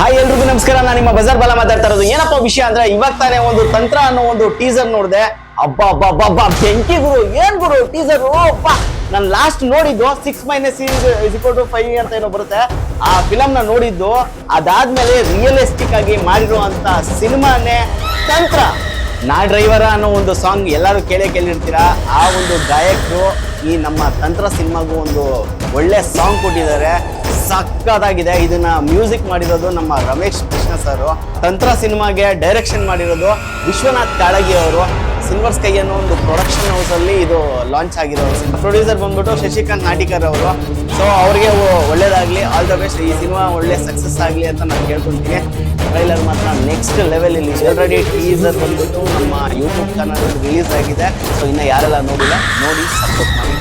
Hi ಎಲ್ರಿಗೂ ನಮಸ್ಕಾರ. ನಾನು ನಿಮ್ಮ ಬಜಾರ್ ಬಾಲ ಮಾತಾಡ್ತಾ ಇರೋದು. ಏನಪ್ಪ ವಿಷಯ ಅಂದ್ರೆ ಇವಾಗ ತಾನೇ ಒಂದು ತಂತ್ರ ಅನ್ನೋ ಒಂದು ಟೀಸರ್ ನೋಡಿದೆ. ಅಬ್ಬಾ ಅಬ್ಬಾ ಬೆಂಕಿ ಗುರು, ಏನ್ ಗುರು ಟೀಸರ್. ನಾನು ಲಾಸ್ಟ್ ನೋಡಿದ್ದು 6 - 5 ಅಂತ ಏನೋ ಬರುತ್ತೆ, ಆ ಫಿಲಮ್ ನ ನೋಡಿದ್ದು. ಅದಾದ್ಮೇಲೆ ರಿಯಲಿಸ್ಟಿಕ್ ಆಗಿ ಮಾಡಿರುವಂತ ಸಿನಿಮಾನೇ ತಂತ್ರ. ನಾ ಡ್ರೈವರ ಅನ್ನೋ ಒಂದು ಸಾಂಗ್ ಎಲ್ಲರೂ ಕೇಳಿರ್ತೀರಾ. ಆ ಒಂದು ಗಾಯಕರು ಈ ನಮ್ಮ ತಂತ್ರ ಸಿನಿಮಾಗೂ ಒಂದು ಒಳ್ಳೆ ಸಾಂಗ್ ಕೊಟ್ಟಿದ್ದಾರೆ. ಸಕ್ಕತ್ತಾಗಿದೆ. ಇದನ್ನ ಮ್ಯೂಸಿಕ್ ಮಾಡಿರೋದು ನಮ್ಮ ರಮೇಶ್ ಕೃಷ್ಣ ಸರ್. ತಂತ್ರ ಸಿನಿಮಾಗೆ ಡೈರೆಕ್ಷನ್ ಮಾಡಿರೋದು ವಿಶ್ವನಾಥ್ ಕಾಳಗಿ ಅವರು. ಸಿಲ್ವರ್ ಸ್ಕೈ ಅನ್ನೋ ಒಂದು ಪ್ರೊಡಕ್ಷನ್ ಹೌಸ್ ಅಲ್ಲಿ ಇದು ಲಾಂಚ್ ಆಗಿರೋದು. ಪ್ರೊಡ್ಯೂಸರ್ ಬಂದ್ಬಿಟ್ಟು ಶಶಿಕಾಂತ್ ನಾಟಿಕರ್ ಅವರು. ಸೊ ಅವ್ರಿಗೆ ಒಳ್ಳೇದಾಗ್ಲಿ, ಆಲ್ ದ ಬೆಸ್ಟ್. ಈ ಸಿನಿಮಾ ಒಳ್ಳೆ ಸಕ್ಸಸ್ ಆಗಲಿ ಅಂತ ನಾನು ಕೇಳ್ಕೊಳ್ತೀನಿ. ಟ್ರೈಲರ್ ಮಾತ್ರ ನೆಕ್ಸ್ಟ್ ಲೆವೆಲ್ ಇಲ್ಲಿ. ಆಲ್ರೆಡಿ ಟೀಸರ್ ಬಂದ್ಬಿಟ್ಟು ನಮ್ಮ ಯೂಟ್ಯೂಬ್ ಚಾನಲ್ ರಿಲೀಸ್ ಆಗಿದೆ. ಸೊ ಇನ್ನು ಯಾರೆಲ್ಲ ನೋಡಿಲ್ಲ ನೋಡಿ ಸಪೋರ್ಟ್ ಮಾಡಿ.